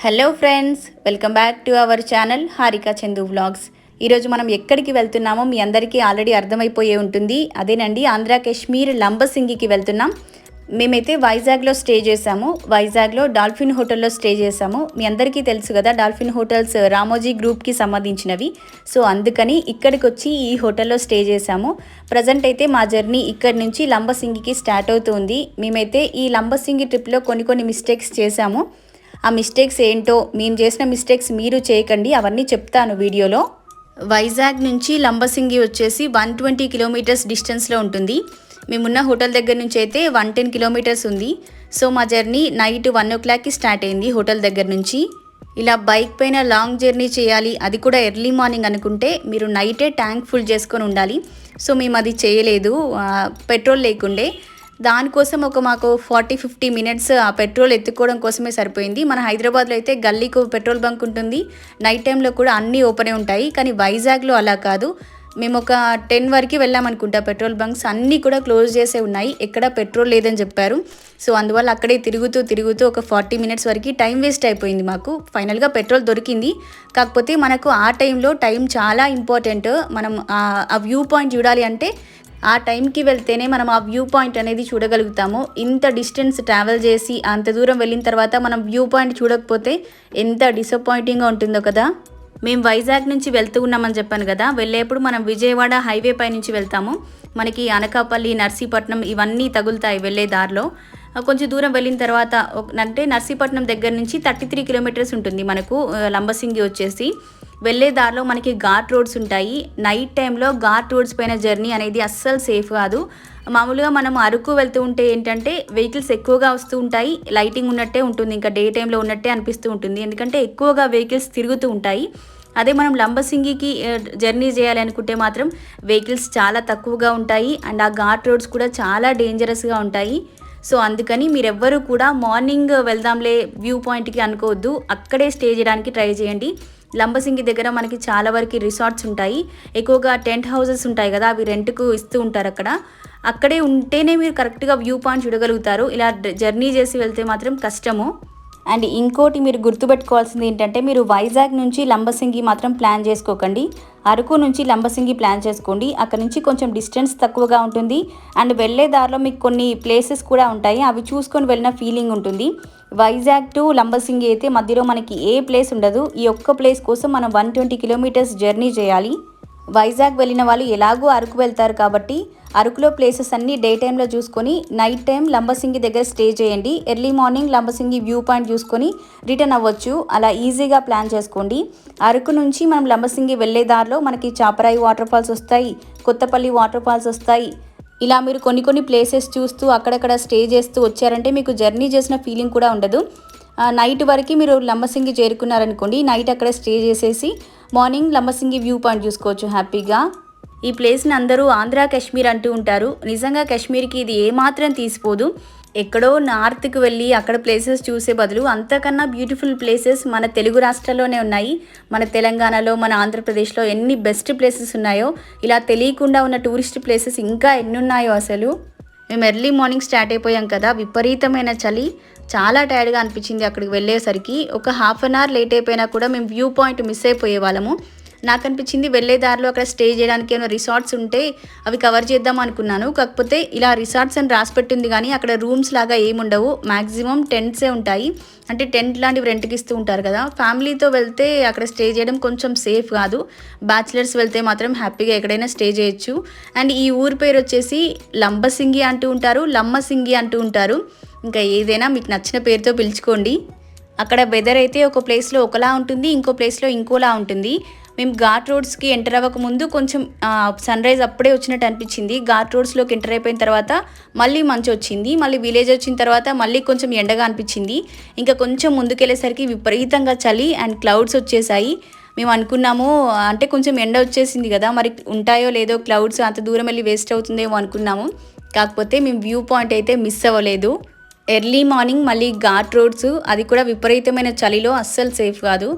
Hello friends, welcome back to our channel Harika Chandu vlogs. ఈరోజు మనం ఎక్కడికి వెళ్తున్నామో మీ అందరికీ ఆల్రెడీ అర్థమైపోయే ఉంటుంది. అదేనండి, ఆంధ్ర కాశ్మీర్ లంబసింగికి వెళ్తున్నాం. మేమైతే వైజాగ్లో స్టే చేసాము. వైజాగ్లో డాల్ఫిన్ హోటల్లో స్టే చేసాము. మీ అందరికీ తెలుసు కదా, డాల్ఫిన్ హోటల్స్ రామోజీ గ్రూప్కి సంబంధించినవి. సో అందుకని ఇక్కడికి వచ్చి ఈ హోటల్లో స్టే చేసాము. ప్రజెంట్ అయితే మా జర్నీ ఇక్కడి నుంచి లంబసింగికి స్టార్ట్ అవుతుంది. మేమైతే ఈ లంబసింగి ట్రిప్లో కొన్ని మిస్టేక్స్ చేసాము. ఆ మిస్టేక్స్ ఏంటో, మేము చేసిన మిస్టేక్స్ మీరు చేయకండి, అవన్నీ చెప్తాను వీడియోలో. వైజాగ్ నుంచి లంబసింగి వచ్చేసి 120 కిలోమీటర్స్ డిస్టెన్స్లో ఉంటుంది. మేమున్న హోటల్ దగ్గర నుంచి అయితే 110 కిలోమీటర్స్ ఉంది. సో మా జర్నీ నైట్ 1 o'clockకి స్టార్ట్ అయింది హోటల్ దగ్గర నుంచి. ఇలా బైక్ పైన లాంగ్ జర్నీ చేయాలి, అది కూడా ఎర్లీ మార్నింగ్ అనుకుంటే మీరు నైటే ట్యాంక్ ఫుల్ చేసుకొని ఉండాలి. సో మేము అది చేయలేదు, పెట్రోల్ లేకుండే. దానికోసం మాకు 40-50 మినిట్స్ ఆ పెట్రోల్ ఎత్తుకోవడం కోసమే సరిపోయింది. మన హైదరాబాద్లో అయితే గల్లీకు పెట్రోల్ బంక్ ఉంటుంది, నైట్ టైంలో కూడా అన్నీ ఓపెనే ఉంటాయి. కానీ వైజాగ్లో అలా కాదు. మేము ఒక 10 వరకు వెళ్ళామనుకుంటా, పెట్రోల్ బంక్స్ అన్నీ కూడా క్లోజ్ చేసే ఉన్నాయి, ఎక్కడ పెట్రోల్ లేదని చెప్పారు. సో అందువల్ల అక్కడే తిరుగుతూ ఒక 40 మినిట్స్ వరకు టైం వేస్ట్ అయిపోయింది మాకు. ఫైనల్గా పెట్రోల్ దొరికింది. కాకపోతే మనకు ఆ టైంలో టైం చాలా ఇంపార్టెంట్. మనం ఆ వ్యూ పాయింట్ చూడాలి అంటే ఆ టైంకి వెళ్తేనే మనం ఆ వ్యూ పాయింట్ అనేది చూడగలుగుతాము. ఇంత డిస్టెన్స్ ట్రావెల్ చేసి అంత దూరం వెళ్ళిన తర్వాత మనం వ్యూ పాయింట్ చూడకపోతే ఎంత డిసప్పాయింటింగ్గా ఉంటుందో కదా. మేము వైజాగ్ నుంచి వెళ్తూ ఉన్నామని చెప్పాను కదా, వెళ్ళేప్పుడు మనం విజయవాడ హైవే పై నుంచి వెళ్తాము. మనకి అనకాపల్లి, నర్సీపట్నం ఇవన్నీ తగులుతాయి వెళ్ళే దారిలో. కొంచెం దూరం వెళ్ళిన తర్వాత అంటే నర్సీపట్నం దగ్గర నుంచి 33 కిలోమీటర్స్ ఉంటుంది మనకు లంబసింగి వచ్చేసి. వెళ్ళే దారిలో మనకి ఘాట్ రోడ్స్ ఉంటాయి. నైట్ టైంలో ఘాట్ రోడ్స్ పైన జర్నీ అనేది అస్సలు సేఫ్ కాదు. మామూలుగా మనం అరకు వెళ్తూ ఉంటే ఏంటంటే వెహికల్స్ ఎక్కువగా వస్తూ ఉంటాయి, లైటింగ్ ఉన్నట్టే ఉంటుంది, ఇంకా డే టైంలో ఉన్నట్టే అనిపిస్తూ ఉంటుంది, ఎందుకంటే ఎక్కువగా వెహికల్స్ తిరుగుతూ ఉంటాయి. అదే మనం లంబసింగికి జర్నీ చేయాలి అనుకుంటే మాత్రం వెహికల్స్ చాలా తక్కువగా ఉంటాయి, అండ్ ఆ ఘాట్ రోడ్స్ కూడా చాలా డేంజరస్గా ఉంటాయి. సో అందుకని మీరెవ్వరూ కూడా మార్నింగ్ వెళ్దాంలే వ్యూ పాయింట్కి అనుకోవద్దు, అక్కడే స్టే చేయడానికి ట్రై చేయండి. లంబసింగి దగ్గర మనకి చాలా వరకు రిసార్ట్స్ ఉంటాయి, ఎక్కువగా టెంట్ హౌసెస్ ఉంటాయి కదా, అవి రెంట్కు ఇస్తూ ఉంటారు. అక్కడే ఉంటేనే మీరు కరెక్ట్గా వ్యూ పాయింట్ చూడగలుగుతారు. ఇలా జర్నీ చేసి వెళ్తే మాత్రం కష్టము. అండ్ ఇంకోటి మీరు గుర్తుపెట్టుకోవాల్సింది ఏంటంటే, మీరు వైజాగ్ నుంచి లంబసింగి మాత్రం ప్లాన్ చేసుకోకండి, అరకు నుంచి లంబసింగి ప్లాన్ చేసుకోండి. అక్కడ నుంచి కొంచెం డిస్టెన్స్ తక్కువగా ఉంటుంది, అండ్ వెళ్ళే దారిలో మీకు కొన్ని ప్లేసెస్ కూడా ఉంటాయి, అవి చూసుకొని వెళ్ళిన ఫీలింగ్ ఉంటుంది. వైజాగ్ టు లంబసింగి అయితే మధ్యలో మనకి ఏ ప్లేస్ ఉండదు. ఈ ఒక్క ప్లేస్ కోసం మనం 120 కిలోమీటర్స్ జర్నీ చేయాలి. వైజాగ్ వెళ్ళిన వాళ్ళు ఎలాగో అరకు వెళ్తారు కాబట్టి అరకులో ప్లేసెస్ అన్నీ డే టైంలో చూసుకొని నైట్ టైం లంబసింగి దగ్గర స్టే చేయండి. Early morning Lambasingi view point చూసుకొని రిటర్న్ అవ్వచ్చు. అలా ఈజీగా ప్లాన్ చేసుకోండి. అరకు నుంచి మనం లంబసింగి వెళ్ళే దారిలో మనకి చాపరాయి వాటర్ ఫాల్స్ వస్తాయి, కొత్తపల్లి వాటర్ ఫాల్స్ వస్తాయి. ఇలా మీరు కొన్ని ప్లేసెస్ చూస్తూ అక్కడక్కడ స్టే చేస్తూ వచ్చారంటే మీకు జర్నీ చేసిన ఫీలింగ్ కూడా ఉండదు. నైట్ వరకు మీరు లంబసింగి చేరుకున్నారనుకోండి, నైట్ అక్కడ స్టే చేసేసి మార్నింగ్ లంబసింగి వ్యూ పాయింట్ చూసుకోవచ్చు హ్యాపీగా. ఈ ప్లేస్ని అందరూ ఆంధ్ర కాశ్మీర్ అంటూ ఉంటారు. నిజంగా కాశ్మీర్కి ఇది ఏమాత్రం తీసిపోదు. ఎక్కడో నార్త్కి వెళ్ళి అక్కడ ప్లేసెస్ చూసే బదులు అంతకన్నా బ్యూటిఫుల్ ప్లేసెస్ మన తెలుగు రాష్ట్రాల్లోనే ఉన్నాయి. మన తెలంగాణలో, మన ఆంధ్రప్రదేశ్లో ఎన్ని బెస్ట్ ప్లేసెస్ ఉన్నాయో, ఇలా తెలియకుండా ఉన్న టూరిస్ట్ ప్లేసెస్ ఇంకా ఎన్ని ఉన్నాయో అసలు. మేము ఎర్లీ మార్నింగ్ స్టార్ట్ అయిపోయాం కదా, విపరీతమైన చలి, చాలా టైర్డ్గా అనిపించింది. అక్కడికి వెళ్ళేసరికి ఒక హాఫ్ అన్ అవర్ లేట్ అయిపోయినా కూడా మేము వ్యూ పాయింట్ మిస్ అయిపోయే వాళ్ళము. నాకు అనిపించింది వెళ్ళే దారిలో అక్కడ స్టే చేయడానికి ఏమైనా రిసార్ట్స్ ఉంటే అవి కవర్ చేద్దాం అనుకున్నాను. కాకపోతే ఇలా రిసార్ట్స్ అని రాసిపెట్టింది కానీ అక్కడ రూమ్స్ లాగా ఏముండవు, మ్యాక్సిమం టెంట్సే ఉంటాయి. అంటే టెంట్ లాంటివి రెంట్కి ఇస్తూ ఉంటారు కదా. ఫ్యామిలీతో వెళ్తే అక్కడ స్టే చేయడం కొంచెం సేఫ్ కాదు. బ్యాచిలర్స్ వెళ్తే మాత్రం హ్యాపీగా ఎక్కడైనా స్టే చేయొచ్చు. అండ్ ఈ ఊరి పేరు వచ్చేసి లంబసింగి అంటూ ఉంటారు, లమ్మసింగి అంటూ ఉంటారు. ఇంకా ఏదైనా మీకు నచ్చిన పేరుతో పిలుచుకోండి. అక్కడ వెదర్ అయితే ఒక ప్లేస్లో ఒకలా ఉంటుంది, ఇంకో ప్లేస్లో ఇంకోలా ఉంటుంది. మేము ఘాట్ రోడ్స్కి ఎంటర్ అవ్వక ముందు కొంచెం సన్ రైజ్ అప్పుడే వచ్చినట్టు అనిపించింది. ఘాట్ రోడ్స్లోకి ఎంటర్ అయిపోయిన తర్వాత మళ్ళీ మంచు వచ్చింది. మళ్ళీ విలేజ్ వచ్చిన తర్వాత మళ్ళీ కొంచెం ఎండగా అనిపించింది. ఇంకా కొంచెం ముందుకెళ్ళేసరికి విపరీతంగా చలి అండ్ క్లౌడ్స్ వచ్చేసాయి. మేము అనుకున్నాము అంటే కొంచెం ఎండ వచ్చేసింది కదా, మరి ఉంటాయో లేదో క్లౌడ్స్, అంత దూరం వెళ్ళి వేస్ట్ అవుతుందేమో అనుకున్నాము. కాకపోతే మేము వ్యూ పాయింట్ అయితే మిస్ అవ్వలేదు. ఎర్లీ మార్నింగ్ మళ్ళీ ఘాట్ రోడ్స్, అది కూడా విపరీతమైన చలిలో అస్సలు సేఫ్ కాదు.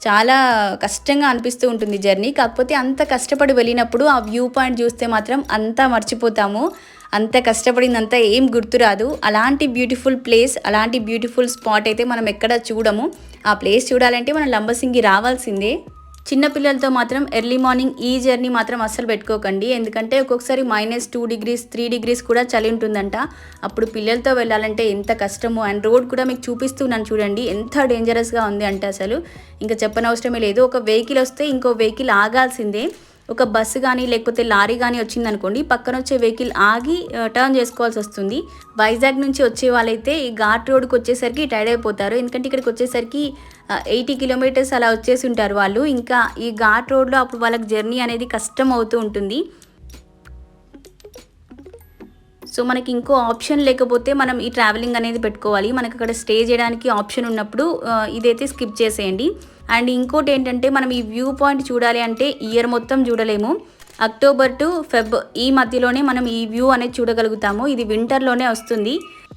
చాలా కష్టంగా అనిపిస్తూ ఉంటుంది జర్నీ. కాకపోతే అంత కష్టపడి వెళ్ళినప్పుడు ఆ వ్యూ పాయింట్ చూస్తే మాత్రం అంతా మర్చిపోతాము. అంత కష్టపడిందంతా ఏం గుర్తురాదు. అలాంటి బ్యూటిఫుల్ ప్లేస్, అలాంటి బ్యూటిఫుల్ స్పాట్ అయితే మనం ఎక్కడ చూడము. ఆ ప్లేస్ చూడాలంటే మనం లంబసింగి రావాల్సిందే. చిన్నపిల్లలతో మాత్రం ఎర్లీ మార్నింగ్ ఈ జర్నీ మాత్రం అస్సలు పెట్టుకోకండి. ఎందుకంటే ఒక్కొక్కసారి -2 డిగ్రీస్ 3 డిగ్రీస్ కూడా చలి ఉంటుందంట. అప్పుడు పిల్లలతో వెళ్ళాలంటే ఎంత కష్టమో. అండ్ రోడ్ కూడా మీకు చూపిస్తున్నాను చూడండి, ఎంత డేంజరస్గా ఉంది అంటే అసలు ఇంకా చెప్పనవసరమే లేదు. ఒక వెహికల్ వస్తే ఇంకో వెహికల్ ఆగాల్సిందే. ఒక బస్సు కానీ లేకపోతే లారీ కానీ వచ్చిందనుకోండి, పక్కన వచ్చే వెహికల్ ఆగి టర్న్ చేసుకోవాల్సి వస్తుంది. వైజాగ్ నుంచి వచ్చే వాళ్ళైతే ఈ ఘాట్ రోడ్కి వచ్చేసరికి టైర్డ్ అయిపోతారు. ఎందుకంటే ఇక్కడికి వచ్చేసరికి 80 కిలోమీటర్స్ అలా వచ్చేసి ఉంటారు వాళ్ళు. ఇంకా ఈ ఘాట్ రోడ్లో అప్పుడు వాళ్ళకి జర్నీ అనేది కష్టం అవుతూ ఉంటుంది. సో మనకి ఇంకో ఆప్షన్ లేకపోతే మనం ఈ ట్రావెలింగ్ అనేది పెట్టుకోవాలి. మనకు అక్కడ స్టే చేయడానికి ఆప్షన్ ఉన్నప్పుడు ఇదైతే స్కిప్ చేసేయండి. అండ్ ఇంకోటి ఏంటంటే, మనం ఈ వ్యూ పాయింట్ చూడాలి అంటే ఇయర్ మొత్తం చూడలేము. అక్టోబర్ టు ఫెబ్ ఈ మధ్యలోనే మనం ఈ వ్యూ అనేది చూడగలుగుతాము. ఇది వింటర్లోనే వస్తుంది.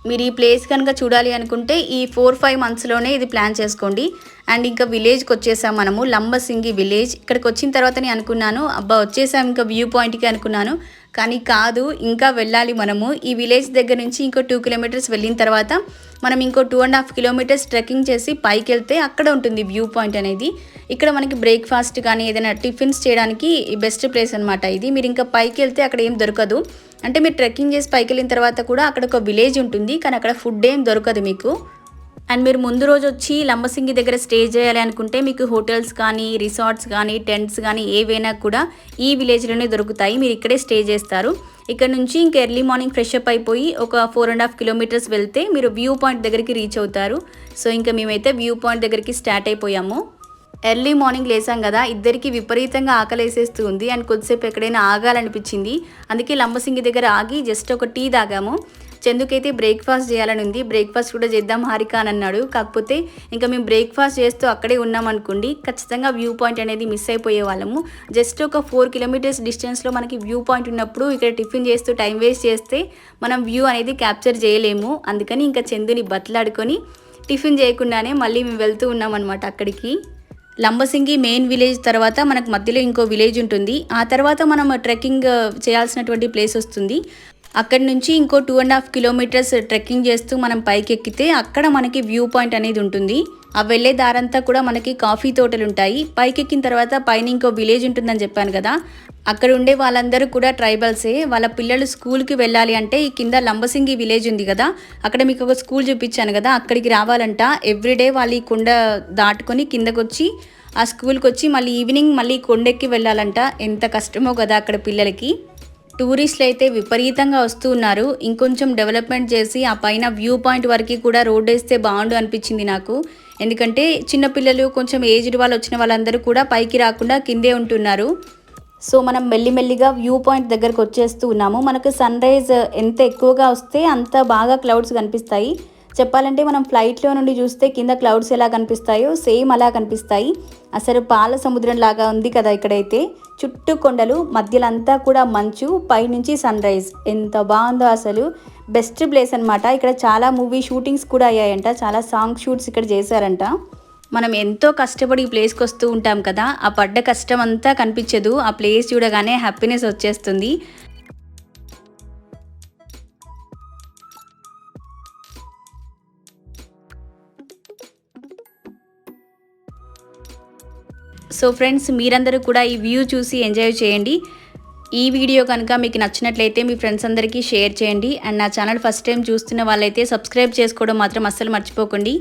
మీరు ఈ ప్లేస్ కనుక చూడాలి అనుకుంటే ఈ 4-5 మంత్స్లోనే ఇది ప్లాన్ చేసుకోండి. అండ్ ఇంకా విలేజ్కి వచ్చేసాం మనము, లంబసింగి విలేజ్. ఇక్కడికి వచ్చిన తర్వాత నేను అనుకున్నాను, అబ్బా వచ్చేసాం ఇంకా వ్యూ పాయింట్కి అనుకున్నాను. కానీ కాదు, ఇంకా వెళ్ళాలి మనము. ఈ విలేజ్ దగ్గర నుంచి ఇంకో 2 కిలోమీటర్స్ వెళ్ళిన తర్వాత మనం ఇంకో 2.5 కిలోమీటర్స్ ట్రెక్కింగ్ చేసి పైకి వెళ్తే అక్కడ ఉంటుంది వ్యూ పాయింట్ అనేది. ఇక్కడ మనకి బ్రేక్ఫాస్ట్ కానీ ఏదైనా టిఫిన్స్ చేయడానికి బెస్ట్ ప్లేస్ అనమాట ఇది. మీరు ఇంకా పైకి వెళ్తే అక్కడ ఏం దొరకదు. అంటే మీరు ట్రెక్కింగ్ చేసి పైకి వెళ్ళిన తర్వాత కూడా అక్కడ ఒక విలేజ్ ఉంటుంది, కానీ అక్కడ ఫుడ్ ఏం దొరకదు మీకు. అండ్ మీరు ముందు రోజు వచ్చి లంబసింగి దగ్గర స్టే చేయాలి అనుకుంటే మీకు హోటల్స్ కానీ రిసార్ట్స్ కానీ టెంట్స్ కానీ ఏవైనా కూడా ఈ విలేజ్లోనే దొరుకుతాయి. మీరు ఇక్కడే స్టే చేస్తారు. ఇక్కడ నుంచి ఇంకా ఎర్లీ మార్నింగ్ ఫ్రెష్ అప్ అయిపోయి ఒక 4.5 కిలోమీటర్స్ వెళ్తే మీరు వ్యూ పాయింట్ దగ్గరికి రీచ్ అవుతారు. సో ఇంకా మేమైతే వ్యూ పాయింట్ దగ్గరికి స్టార్ట్ అయిపోయాము. ఎర్లీ మార్నింగ్ లేసాం కదా, ఇద్దరికి విపరీతంగా ఆకలేసేస్తూ ఉంది. అండ్ కొద్దిసేపు ఎక్కడైనా ఆగాలనిపించింది. అందుకే లంబసింగి దగ్గర ఆగి జస్ట్ ఒక టీ తాగాము. చందుకైతే బ్రేక్ఫాస్ట్ చేయాలని ఉంది. బ్రేక్ఫాస్ట్ కూడా చేద్దాం హారిక అని అన్నాడు. కాకపోతే ఇంకా మేము బ్రేక్ఫాస్ట్ చేస్తూ అక్కడే ఉన్నాం అనుకోండి, ఖచ్చితంగా వ్యూ పాయింట్ అనేది మిస్ అయిపోయే వాళ్ళము. జస్ట్ ఒక 4 కిలోమీటర్స్ డిస్టెన్స్లో మనకి వ్యూ పాయింట్ ఉన్నప్పుడు ఇక్కడ టిఫిన్ చేస్తూ టైం వేస్ట్ చేస్తే మనం వ్యూ అనేది క్యాప్చర్ చేయలేము. అందుకని ఇంకా చందుని బతలాడుకొని టిఫిన్ చేయకుండానే మళ్ళీ మేము వెళ్తూ ఉన్నాం అనమాట అక్కడికి. లంబసింగి మెయిన్ విలేజ్ తర్వాత మనకు మధ్యలో ఇంకో విలేజ్ ఉంటుంది. ఆ తర్వాత మనం ట్రెక్కింగ్ చేయాల్సినటువంటి ప్లేస్ వస్తుంది. అక్కడి నుంచి ఇంకో 2.5 కిలోమీటర్స్ ట్రెక్కింగ్ చేస్తూ మనం పైకి ఎక్కితే అక్కడ మనకి వ్యూ పాయింట్ అనేది ఉంటుంది. ఆ వెళ్ళే దారంతా కూడా మనకి కాఫీ తోటలు ఉంటాయి. పైకి ఎక్కిన తర్వాత పైన ఇంకో విలేజ్ ఉంటుందని చెప్పాను కదా, అక్కడ ఉండే వాళ్ళందరూ కూడా ట్రైబల్సే. వాళ్ళ పిల్లలు స్కూల్కి వెళ్ళాలి అంటే ఈ కింద లంబసింగి విలేజ్ ఉంది కదా, అక్కడ మీకు ఒక స్కూల్ చూపించాను కదా, అక్కడికి రావాలంట. ఎవ్రీడే వాళ్ళు ఈ కొండ దాటుకొని కిందకు వచ్చి ఆ స్కూల్కి వచ్చి మళ్ళీ ఈవినింగ్ మళ్ళీ కొండెక్కి వెళ్ళాలంట. ఎంత కష్టమో కదా అక్కడ పిల్లలకి. టూరిస్టులు అయితే విపరీతంగా వస్తూ ఉన్నారు. ఇంకొంచెం డెవలప్మెంట్ చేసి ఆ పైన వ్యూ పాయింట్ వరకు కూడా రోడ్ వేస్తే బాగుండు అనిపించింది నాకు. ఎందుకంటే చిన్నపిల్లలు కొంచెం ఏజ్డ్ వాళ్ళు వచ్చిన వాళ్ళందరూ కూడా పైకి రాకుండా కిందే ఉంటున్నారు. సో మనం మెల్లిమెల్లిగా వ్యూ పాయింట్ దగ్గరకు వచ్చేస్తూ ఉన్నాము. మనకు సన్ రైజ్ ఎంత ఎక్కువగా వస్తే అంత బాగా క్లౌడ్స్ కనిపిస్తాయి. చెప్పాలంటే మనం ఫ్లైట్లో నుండి చూస్తే కింద క్లౌడ్స్ ఎలా కనిపిస్తాయో సేమ్ అలా కనిపిస్తాయి. అసలు పాల సముద్రం లాగా ఉంది కదా ఇక్కడైతే. చుట్టూ కొండలు, మధ్యలో అంతా కూడా మంచు, పైనుంచి సన్ రైజ్ ఎంత బాగుందో అసలు. బెస్ట్ ప్లేస్ అనమాట. ఇక్కడ చాలా మూవీ షూటింగ్స్ కూడా అయ్యాయంట, చాలా సాంగ్ షూట్స్ ఇక్కడ చేశారంట. మనం ఎంతో కష్టపడి ఈ ప్లేస్కి వస్తూ ఉంటాం కదా, ఆ పడ్డ కష్టం అంతా కనిపించదు. ఆ ప్లేస్ చూడగానే హ్యాపీనెస్ వచ్చేస్తుంది. సో ఫ్రెండ్స్, మీరందరూ కూడా ఈ వ్యూ చూసి ఎంజాయ్ చేయండి. ఈ వీడియో కనుక మీకు నచ్చినట్లయితే మీ ఫ్రెండ్స్ అందరికీ షేర్ చేయండి. అండ్ నా ఛానల్ ఫస్ట్ టైం చూస్తున్న వాళ్ళైతే సబ్స్క్రైబ్ చేసుకోవడం మాత్రం అస్సలు మర్చిపోకండి.